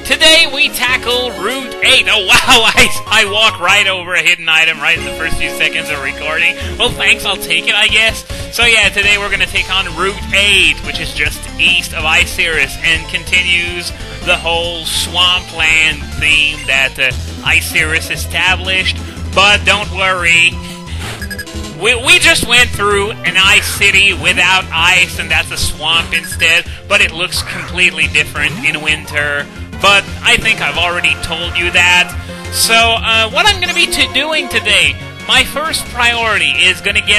Today we tackle Route 8. Oh wow, I walk right over a hidden item right in the first few seconds of recording. Well thanks, I'll take it I guess. So yeah, today we're going to take on Route 8, which is just east of Iciris, and continues the whole swampland theme that Iciris established. But don't worry, we just went through an ice city without ice, and that's a swamp instead, but it looks completely different in winter. But I think I've already told you that. So, what I'm going to be doing today, my first priority is going to be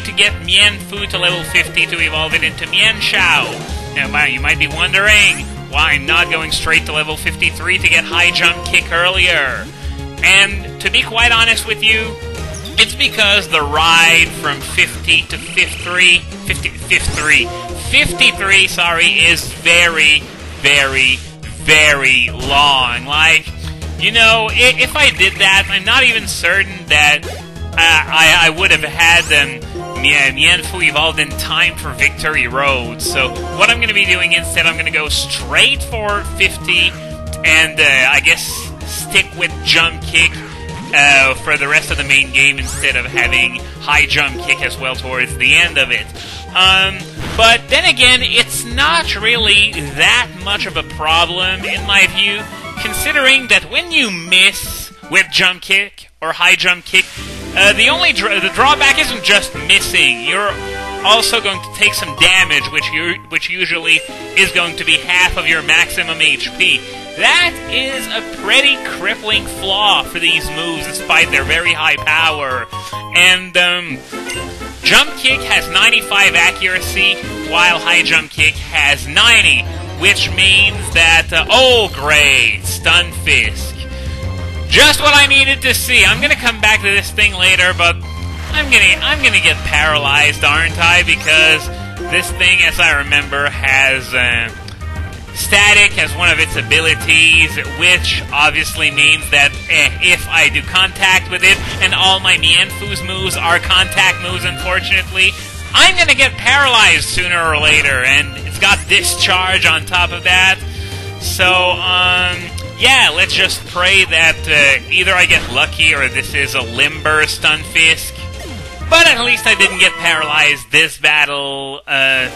to get Mienfoo to level 50 to evolve it into Mienshao. Now, you might be wondering why I'm not going straight to level 53 to get High Jump Kick earlier. And to be quite honest with you, it's because the ride from 50 to 53, is very, very, very long. Like, you know, if I did that, I'm not even certain that I would have had Mienfoo evolved in time for Victory Road. So what I'm going to be doing instead, I'm going to go straight for 50 and I guess stick with Jump Kick for the rest of the main game instead of having High Jump Kick as well towards the end of it. But then again, it's not really that much of a problem in my view, considering that when you miss with Jump Kick or High Jump Kick, the drawback isn't just missing. You're also going to take some damage, which usually is going to be half of your maximum HP. That is a pretty crippling flaw for these moves, despite their very high power. And Jump Kick has 95 accuracy, while High Jump Kick has 90, which means that oh great, Stun Fisk. Just what I needed to see. I'm gonna come back to this thing later, but I'm gonna get paralyzed, aren't I? Because this thing, as I remember, has Static as one of its abilities, which obviously means that if I do contact with it, and all my Mienfoo's moves are contact moves, unfortunately, I'm gonna get paralyzed sooner or later, and it's got Discharge on top of that. So, yeah, let's just pray that either I get lucky or this is a Limber Stun Fisk. But at least I didn't get paralyzed this battle,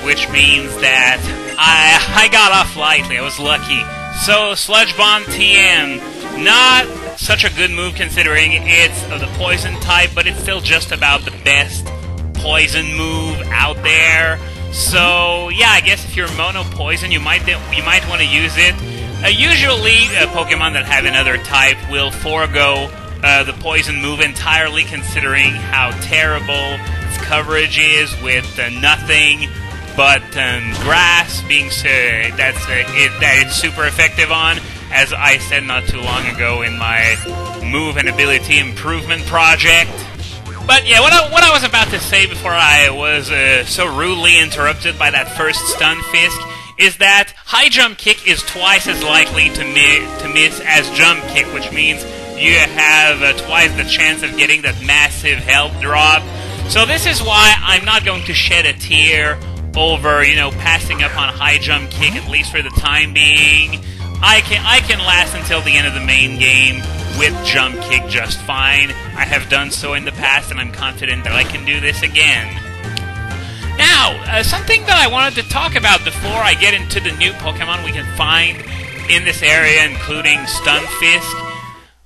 which means that I got off lightly. I was lucky. So, Sludge Bomb TM, not such a good move considering it's of the poison type, but it's still just about the best poison move out there. So, yeah, I guess if you're mono poison, you might want to use it. Usually, Pokemon that have another type will forego the poison move entirely, considering how terrible its coverage is with nothing but grass being that it's super effective on, as I said not too long ago in my move and ability improvement project. But yeah, what I was about to say before I was so rudely interrupted by that first Stun Fisk is that High Jump Kick is twice as likely to miss as Jump Kick, which means you have twice the chance of getting that massive health drop. So this is why I'm not going to shed a tear over, you know, passing up on High Jump Kick, at least for the time being. I can last until the end of the main game with Jump Kick just fine. I have done so in the past, and I'm confident that I can do this again. Now, something that I wanted to talk about before I get into the new Pokemon we can find in this area, including Stunfisk.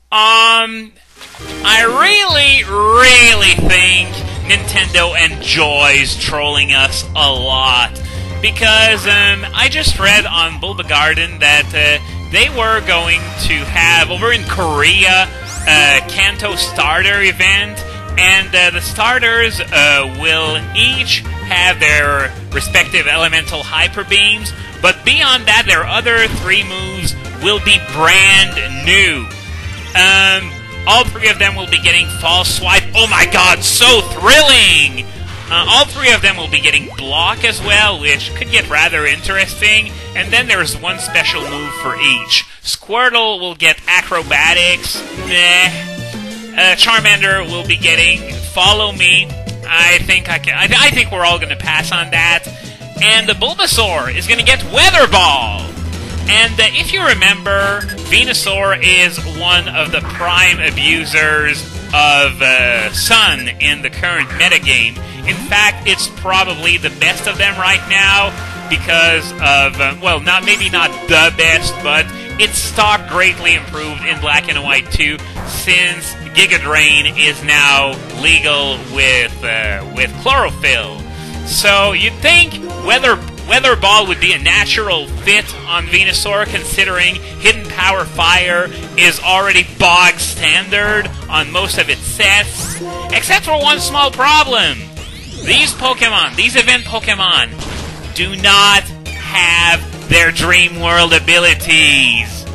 I really think Nintendo enjoys trolling us a lot. Because, I just read on Bulba Garden that, they were going to have, over in Korea, a Kanto starter event, and the starters will each have their respective elemental hyper beams, but beyond that, their other 3 moves will be brand new. All 3 of them will be getting False Swipe. Oh my god, so thrilling! All 3 of them will be getting Block as well, which could get rather interesting. And then there's one special move for each. Squirtle will get Acrobatics. Charmander will be getting Follow Me. I think we're all going to pass on that. And the Bulbasaur is going to get Weather Ball. And if you remember, Venusaur is one of the prime abusers of Sun in the current metagame. In fact, it's probably the best of them right now because of, well, maybe not the best, but its stock greatly improved in Black and White 2 since Giga Drain is now legal with Chlorophyll. So you'd think Weather Ball would be a natural fit on Venusaur, considering Hidden Power Fire is already bog standard on most of its sets, except for one small problem. These Pokemon, these event Pokemon, do not have their Dream World abilities.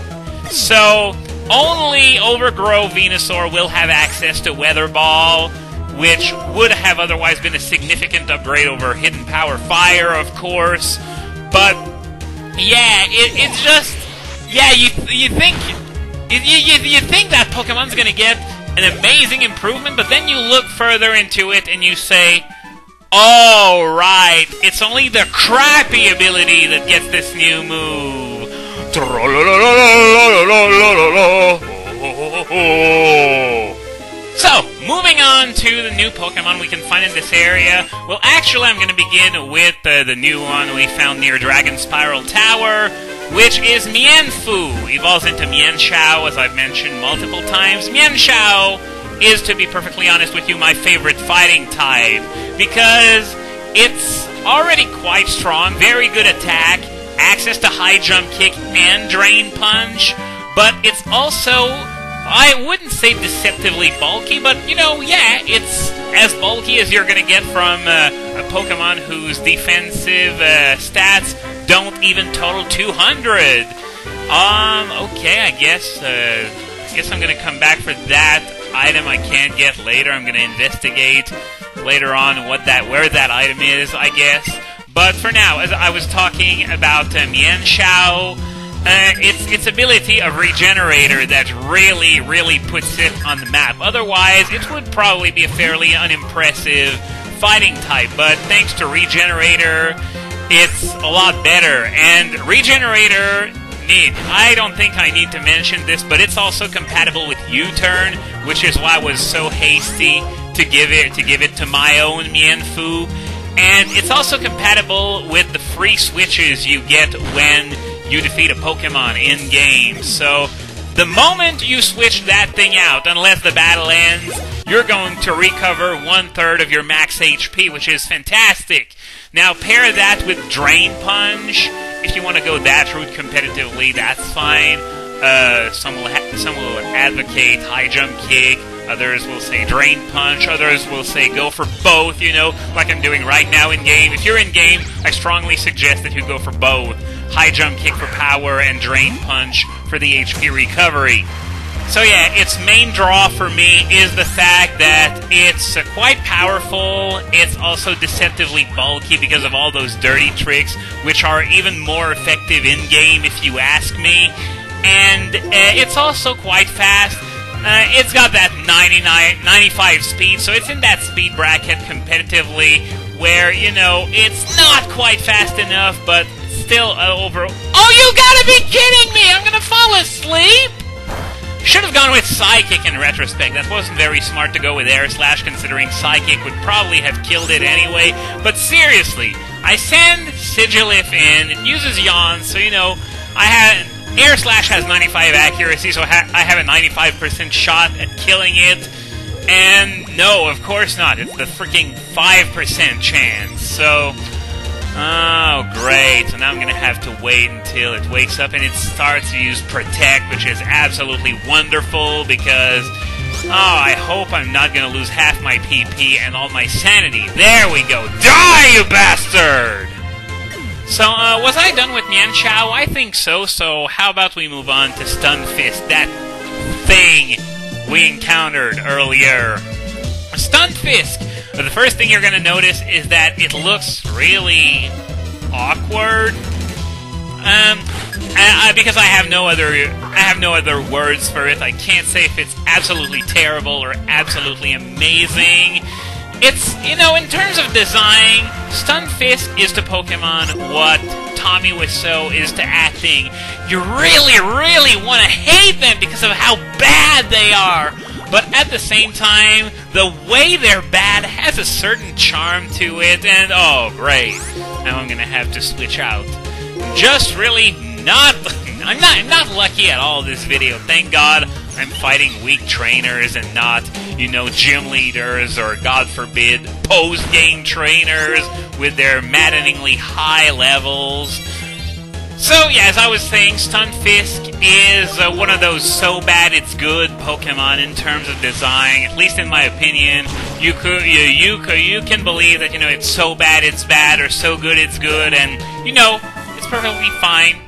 So only Overgrow Venusaur will have access to Weather Ball, which would have otherwise been a significant upgrade over Hidden Power Fire, of course. But yeah, it's just, yeah, you think that Pokemon's gonna get an amazing improvement, but then you look further into it and you say, oh right, it's only the crappy ability that gets this new move. So, moving on to the new Pokemon we can find in this area. Well, actually, I'm going to begin with the new one we found near Dragon Spiral Tower, which is Mienfoo. Evolves into Mienshao, as I've mentioned multiple times. Mienshao is, to be perfectly honest with you, my favorite fighting type, because it's already quite strong, very good attack, access to High Jump Kick and Drain Punch, but it's also, I wouldn't say deceptively bulky, but, you know, yeah, it's as bulky as you're going to get from a Pokemon whose defensive stats don't even total 200. Okay, I guess I'm going to come back for that item I can't get later. I'm going to investigate later on where that item is, I guess. But for now, as I was talking about Mienshao, its ability of Regenerator that really puts it on the map. Otherwise, it would probably be a fairly unimpressive fighting type, but thanks to Regenerator, it's a lot better. And Regenerator, I don't think I need to mention this, but it's also compatible with U-Turn, which is why I was so hasty to give it to my own Mienfoo. And it's also compatible with the free switches you get when you defeat a Pokemon in-game. So, the moment you switch that thing out, unless the battle ends, you're going to recover 1/3 of your max HP, which is fantastic. Now, pair that with Drain Punch. If you want to go that route competitively, that's fine. Some will advocate High Jump Kick. Others will say Drain Punch. Others will say go for both, you know, like I'm doing right now in-game. If you're in-game, I strongly suggest that you go for both. High Jump Kick for power and Drain Punch for the HP recovery. So yeah, its main draw for me is the fact that it's quite powerful. It's also deceptively bulky because of all those dirty tricks, which are even more effective in-game if you ask me. And it's also quite fast. It's got that 95 speed, so it's in that speed bracket competitively where, you know, it's not quite fast enough, but still over... Oh, you gotta be kidding me! I'm gonna fall asleep? Should have gone with Psychic in retrospect. That wasn't very smart to go with Air Slash, considering Psychic would probably have killed it anyway. But seriously, I send Sigilif in, it uses Yawn, so, you know, Air Slash has 95 accuracy, so I have a 95% shot at killing it. And no, of course not. It's the freaking 5% chance. So, oh, great. So now I'm going to have to wait until it wakes up and it starts to use Protect, which is absolutely wonderful because, oh, I hope I'm not going to lose half my PP and all my sanity. There we go. Die, you bastard! So, was I done with Mienshao? I think so, so how about we move on to Stunfisk, that thing we encountered earlier. Stunfisk! The first thing you're going to notice is that it looks really awkward. Because I have no other words for it. I can't say if it's absolutely terrible or absolutely amazing. It's, you know, in terms of design, Stunfisk is to Pokemon what Tommy Wiseau is to acting, you really, really want to hate them because of how bad they are. But at the same time, the way they're bad has a certain charm to it, and oh great, now I'm gonna have to switch out. Just really not, I'm not lucky at all this video. Thank God I'm fighting weak trainers and not, you know, gym leaders or, God forbid, post-game trainers with their maddeningly high levels. So, yeah, as I was saying, Stunfisk is one of those so bad it's good Pokemon in terms of design. At least in my opinion, you can believe that, you know, it's so bad it's bad or so good it's good, and, you know, it's perfectly fine.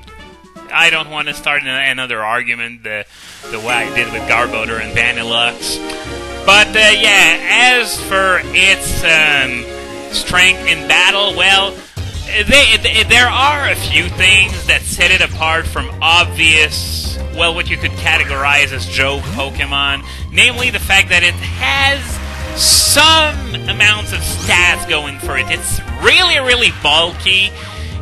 I don't want to start another argument the way I did with Garbodor and Vanillux. But, yeah, as for its strength in battle, well, there are a few things that set it apart from obvious, well, what you could categorize as joke Pokemon. Namely, the fact that it has some amounts of stats going for it. It's really, really bulky.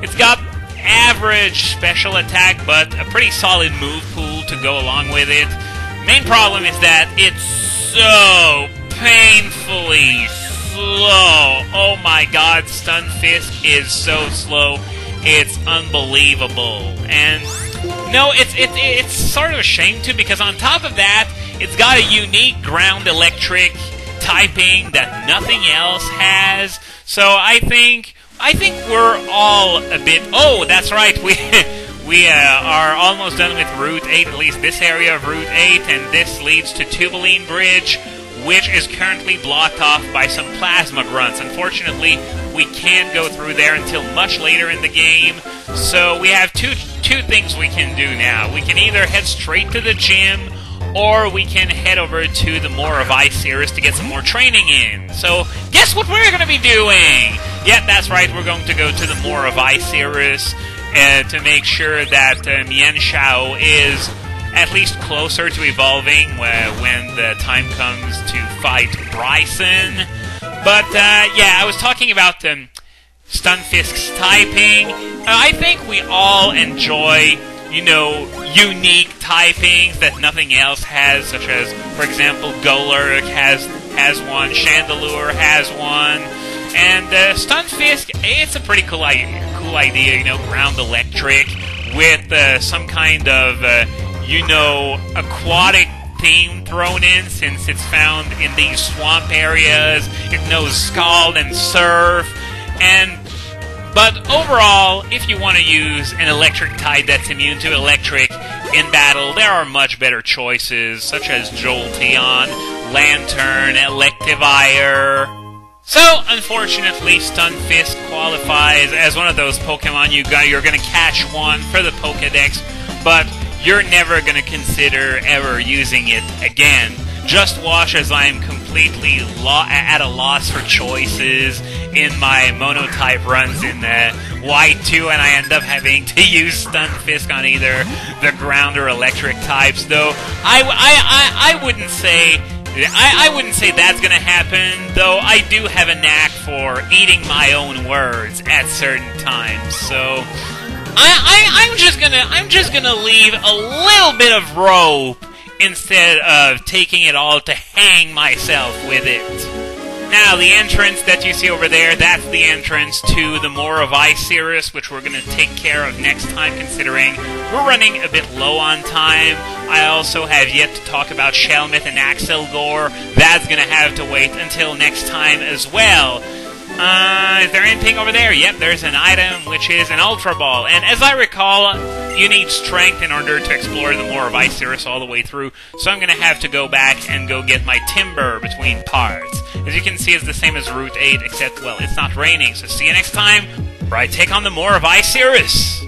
It's got average special attack, but a pretty solid move pool to go along with it. Main problem is that it's so painfully slow. Oh my god, Stunfisk is so slow. It's unbelievable. And no, it's sort of a shame too, because on top of that, it's got a unique ground electric typing that nothing else has. So I think we're all a bit... Oh, that's right, we are almost done with Route 8, at least this area of Route 8, and this leads to Tubuline Bridge, which is currently blocked off by some plasma grunts. Unfortunately, we can't go through there until much later in the game, so we have two things we can do now. We can either head straight to the gym, or we can head over to the Moor of Ice-Cirrus to get some more training in. So, guess what we're going to be doing? Yeah, that's right, we're going to go to the Moor of Ice-Cirrus to make sure that Mienshao is at least closer to evolving when the time comes to fight Bryson. But, yeah, I was talking about Stunfisk's typing. I think we all enjoy, you know, unique typings that nothing else has, such as, for example, Golurk has one, Chandelure has one, and Stunfisk, it's a pretty cool idea, you know, ground electric with some kind of, you know, aquatic theme thrown in, since it's found in these swamp areas. It knows Scald and Surf, but overall, if you want to use an electric type that's immune to electric in battle, there are much better choices, such as Jolteon, Lantern, Electivire. So, unfortunately, Stunfisk qualifies as one of those Pokemon you're going to catch one for the Pokedex, but you're never going to consider ever using it again. Just watch as I am completely at a loss for choices in my monotype runs in Y2, and I end up having to use Stunfisk on either the ground or electric types. Though I wouldn't say that's gonna happen. Though I do have a knack for eating my own words at certain times. So I'm just gonna leave a little bit of rope instead of taking it all to hang myself with it. Now, the entrance that you see over there, that's the entrance to the Moor of Ice-Cirrus, which we're going to take care of next time, considering we're running a bit low on time. I also have yet to talk about Shelmet and Axelgore. That's going to have to wait until next time as well. Is there anything over there? Yep, there's an item, which is an Ultra Ball. And as I recall, you need strength in order to explore the Moor of Ice-Cirrus all the way through, so I'm going to have to go back and go get my Timber between parts. As you can see, it's the same as Route 8, except, well, it's not raining, so see you next time, where I take on the Moor of Ice-Cirrus!